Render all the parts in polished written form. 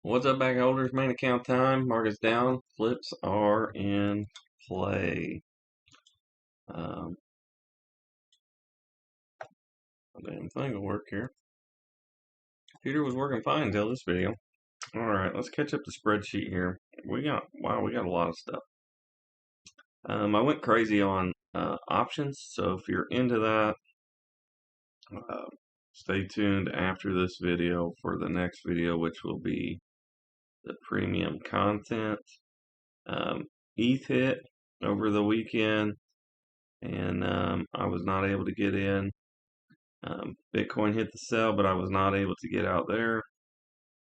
What's up, bag holders? Main account time. Market's down. Flips are in play. Um, Damn thing will work here. Computer was working fine until this video. All right, let's catch up the spreadsheet here. We got a lot of stuff. I went crazy on options, so if you're into that, uh, stay tuned after this video for the next video, which will be the premium content. ETH hit over the weekend, and I was not able to get in. Bitcoin hit the sell, but I was not able to get out there.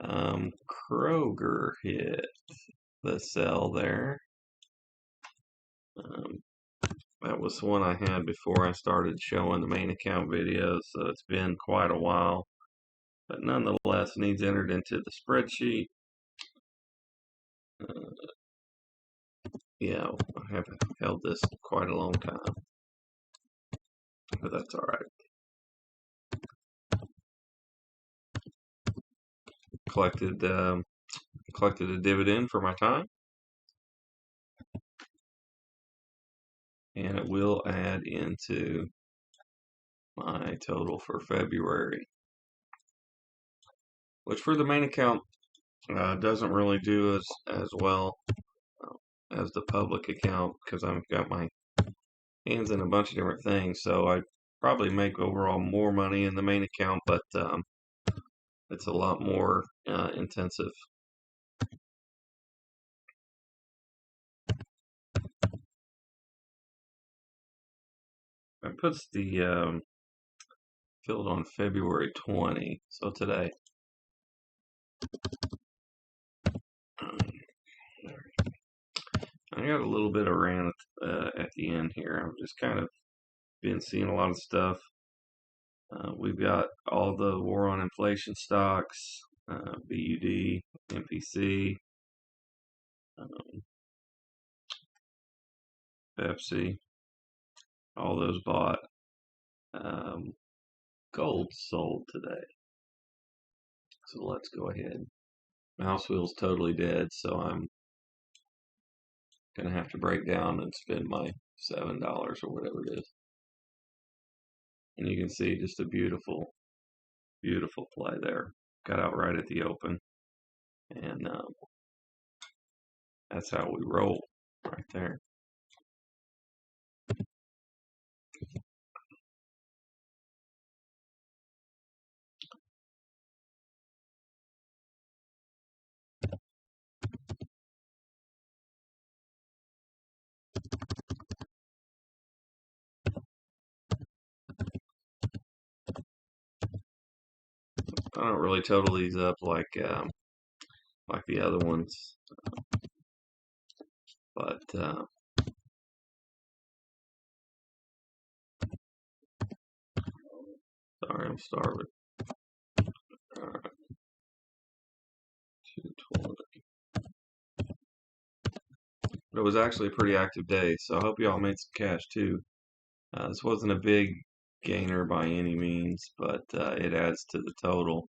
Kroger hit the sell there. That was one I had before I started showing the main account videos, so it's been quite a while. But nonetheless, needs entered into the spreadsheet. Yeah, I have held this quite a long time, but that's all right. Collected a dividend for my time, and it will add into my total for February, which for the main account doesn't really do as well as the public account because I've got my hands in a bunch of different things. So I probably make overall more money in the main account, but it's a lot more intensive. I puts the filled on February 20, so today. I got a little bit of rant at the end here. I've just kind of been seeing a lot of stuff. We've got all the war on inflation stocks, BUD, MPC, Pepsi, all those bought. Gold sold today. So let's go ahead. Mouse wheel's totally dead, so I'm gonna have to break down and spend my $7 or whatever it is. And you can see just a beautiful, beautiful play there. Got out right at the open, and that's how we roll right there. I don't really total these up like the other ones, but sorry, I'm starving. All right, 220. But it was actually a pretty active day, so I hope y'all made some cash too. This wasn't a big gainer by any means, but it adds to the total.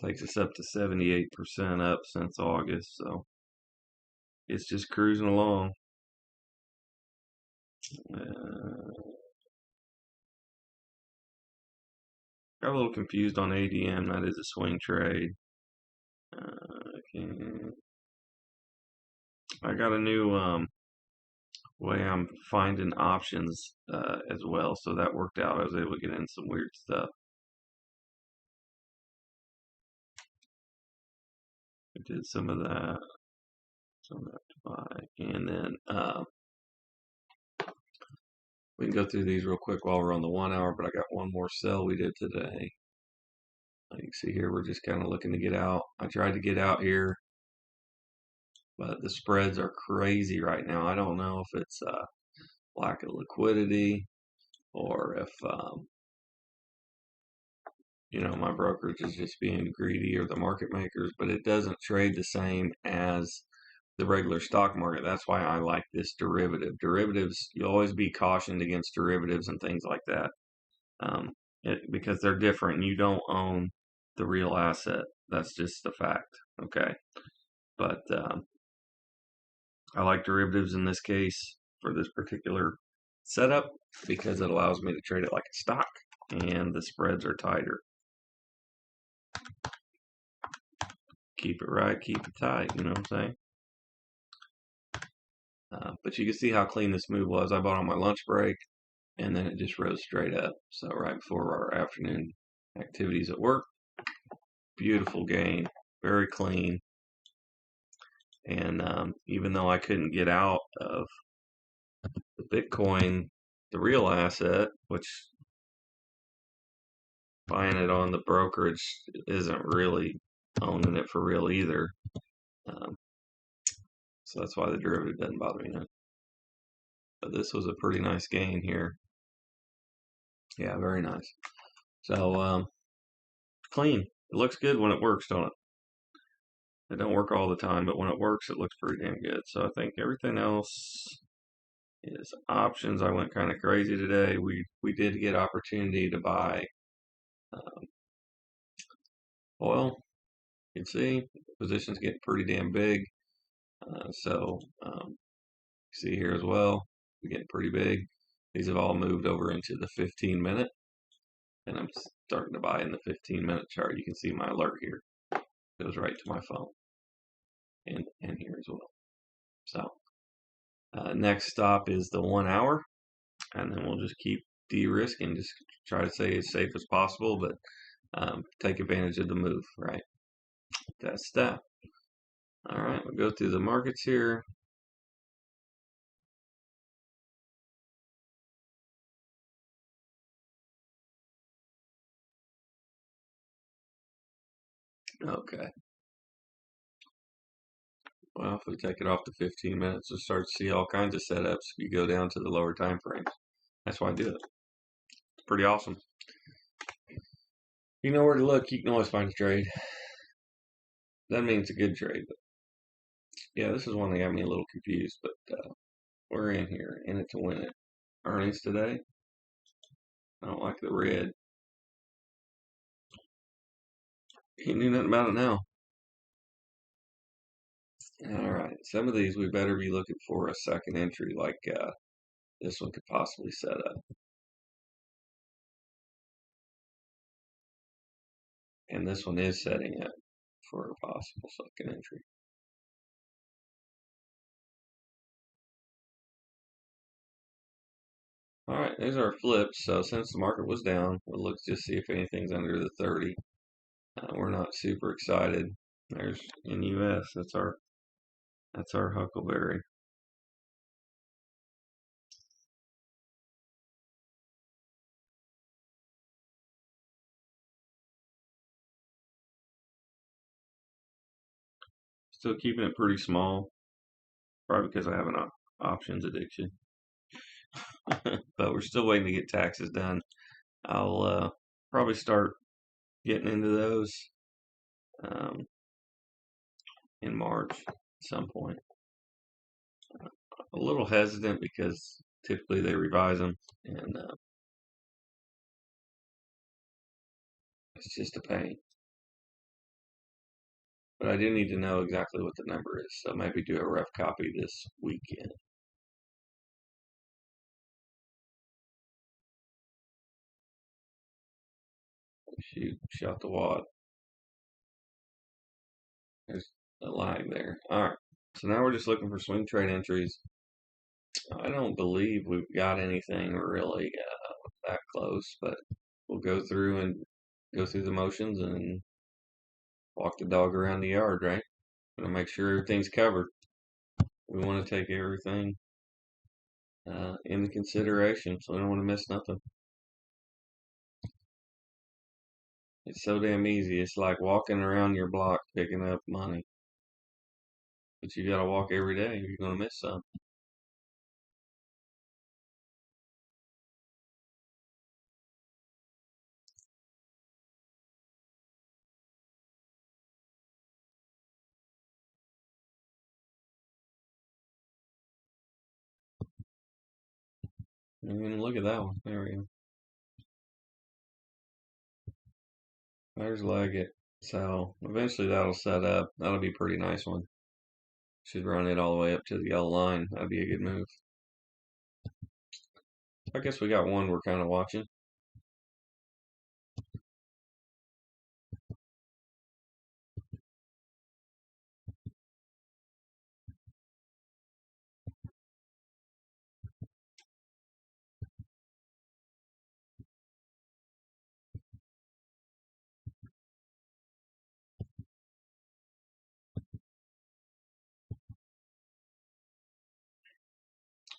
Takes us up to 78% up since August, so it's just cruising along. Got a little confused on ADM. That is a swing trade. I got a new way I'm finding options as well, so that worked out. I was able to get in some weird stuff. I did some of that to buy, and then we can go through these real quick while we're on the 1 hour, but I got one more sell we did today. You can see here, we're just kind of looking to get out. I tried to get out here, but the spreads are crazy right now. I don't know if it's lack of liquidity or if, my brokerage is just being greedy or the market makers, but it doesn't trade the same as the regular stock market. That's why I like this derivative. Derivatives, you always be cautioned against derivatives and things like that because they're different. You don't own the real asset. That's just the fact. Okay, but I like derivatives in this case for this particular setup because it allows me to trade it like a stock and the spreads are tighter. Keep it right, keep it tight, you know what I'm saying? But you can see how clean this move was. I bought on my lunch break and then it just rose straight up. So right before our afternoon activities at work, beautiful gain, very clean. And even though I couldn't get out of the Bitcoin, the real asset, which buying it on the brokerage isn't really owning it for real either. Um, so that's why the derivative doesn't bother me none. But this was a pretty nice gain here. Yeah, very nice. So clean. It looks good when it works, don't it? It don't work all the time, but when it works, it looks pretty damn good. So I think everything else is options. I went kind of crazy today. We did get opportunity to buy oil. You can see the position's getting pretty damn big. So see here as well, we're getting pretty big. These have all moved over into the 15-minute, and I'm starting to buy in the 15-minute chart. You can see my alert here. It goes right to my phone and here as well. So next stop is the 1 hour, and then we'll just keep de-risking, just try to stay as safe as possible, but take advantage of the move, right? That's that. All right, we'll go through the markets here. Okay. Well, if we take it off to 15 minutes, we'll start to see all kinds of setups if you go down to the lower time frames. That's why I do it. It's pretty awesome. You know where to look, you can always find a trade. Doesn't mean it's a good trade, but yeah, this is one that got me a little confused, but we're in here, in it to win it. Earnings today. I don't like the red. Can't do nothing about it now. All right, some of these we better be looking for a second entry like this one could possibly set up. And this one is setting up for a possible second entry. All right, there's our flips. So since the market was down, we'll look to see if anything's under the 30. We're not super excited. There's NUS. That's our Huckleberry. Still keeping it pretty small, probably because I have an options addiction. But we're still waiting to get taxes done. I'll probably start getting into those um, in March at some point. A little hesitant because typically they revise them, and it's just a pain. But I do need to know exactly what the number is, so maybe do a rough copy this weekend. Shoot, shot the wad. There's a lag there. All right, so now we're just looking for swing trade entries. I don't believe we've got anything really that close, but we'll go through and go through the motions and walk the dog around the yard, right? Gonna make sure everything's covered. We want to take everything into consideration, so we don't want to miss nothing. It's so damn easy. It's like walking around your block picking up money. But you gotta walk every day or you're gonna miss some. And look at that one. There we go. There's Leggett. So eventually that'll set up. That'll be a pretty nice one. Should run it all the way up to the yellow line. That'd be a good move. I guess we got one we're kind of watching.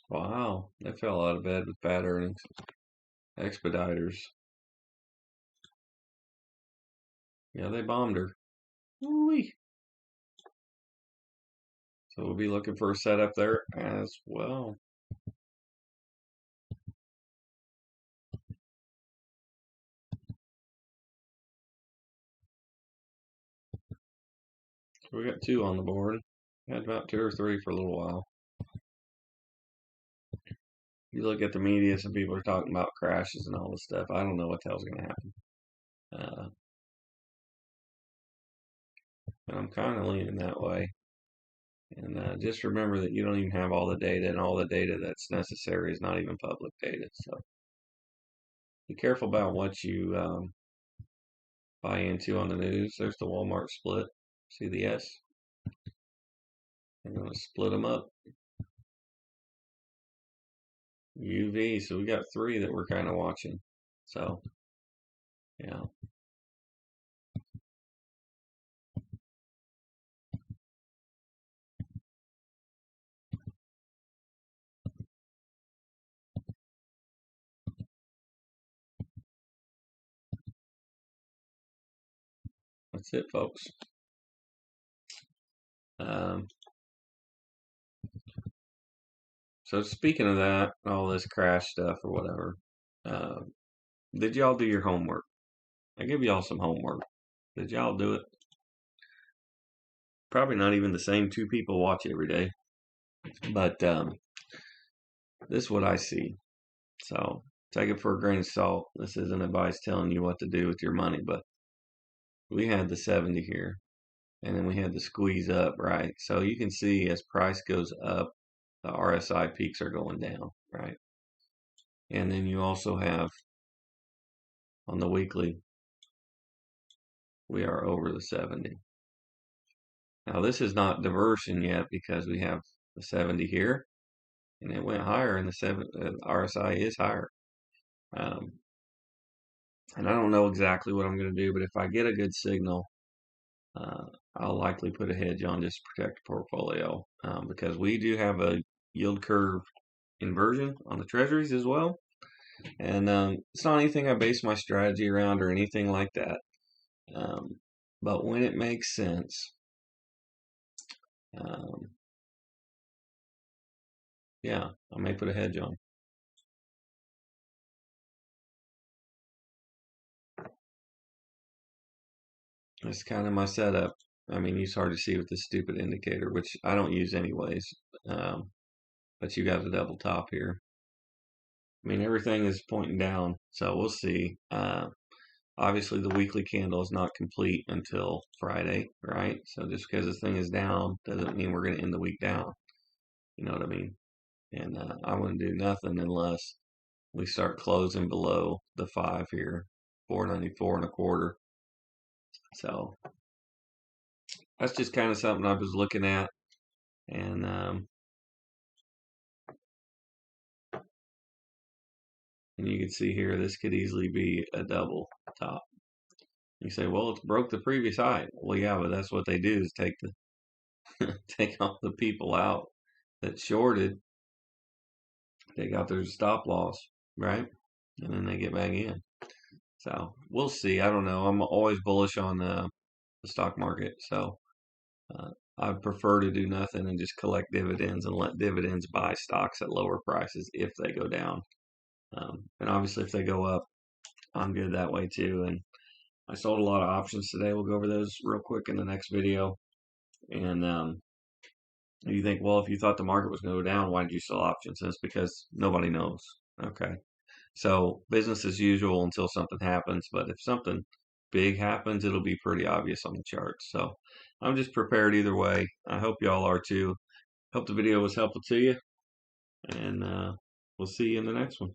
Wow, they fell out of bed with bad earnings. Expeditors. Yeah, they bombed her. Woo-wee. So we'll be looking for a setup there as well. So we got two on the board. Had about two or three for a little while. You look at the media, some people are talking about crashes and all this stuff. I don't know what the hell's going to happen. And I'm kind of leaning that way. And just remember that you don't even have all the data, and all the data that's necessary is not even public data. So be careful about what you buy into on the news. There's the Walmart split. See the S? I'm going to split them up. UV. So we got three that we're kind of watching. So, yeah. That's it, folks. So speaking of that, all this crash stuff or whatever, did y'all do your homework? I give y'all some homework. Did y'all do it? Probably not even the same two people watch every day, but this is what I see. So take it for a grain of salt. This isn't advice telling you what to do with your money, but we had the 70 here, and then we had the squeeze up, right? So you can see as price goes up, the RSI peaks are going down, right? And then you also have on the weekly, we are over the 70. Now this is not diversion yet because we have the 70 here, and it went higher, and the RSI is higher. And I don't know exactly what I'm going to do, but if I get a good signal, I'll likely put a hedge on just to protect the portfolio because we do have a yield curve inversion on the treasuries as well. And it's not anything I base my strategy around or anything like that. But when it makes sense, yeah, I may put a hedge on. That's kind of my setup. I mean, it's hard to see with this stupid indicator, which I don't use anyways. But you got a double top here. I mean, everything is pointing down, so we'll see. Obviously, the weekly candle is not complete until Friday, right? So just because this thing is down doesn't mean we're going to end the week down. You know what I mean? And I wouldn't do nothing unless we start closing below the 5 here, 494 and a quarter. So that's just kind of something I was looking at. And you can see here, this could easily be a double top. You say, well, it's broke the previous high. Well, yeah, but that's what they do is take all the people out that shorted. They got their stop loss, right? And then they get back in. So we'll see. I don't know. I'm always bullish on the stock market. So I prefer to do nothing and just collect dividends and let dividends buy stocks at lower prices if they go down. And obviously, if they go up, I'm good that way too. And I sold a lot of options today. We'll go over those real quick in the next video. And you think, well, if you thought the market was going to go down, why did you sell options? And it's because nobody knows. Okay. So business as usual until something happens. But if something big happens, it'll be pretty obvious on the charts. So I'm just prepared either way. I hope y'all are too. Hope the video was helpful to you, and we'll see you in the next one.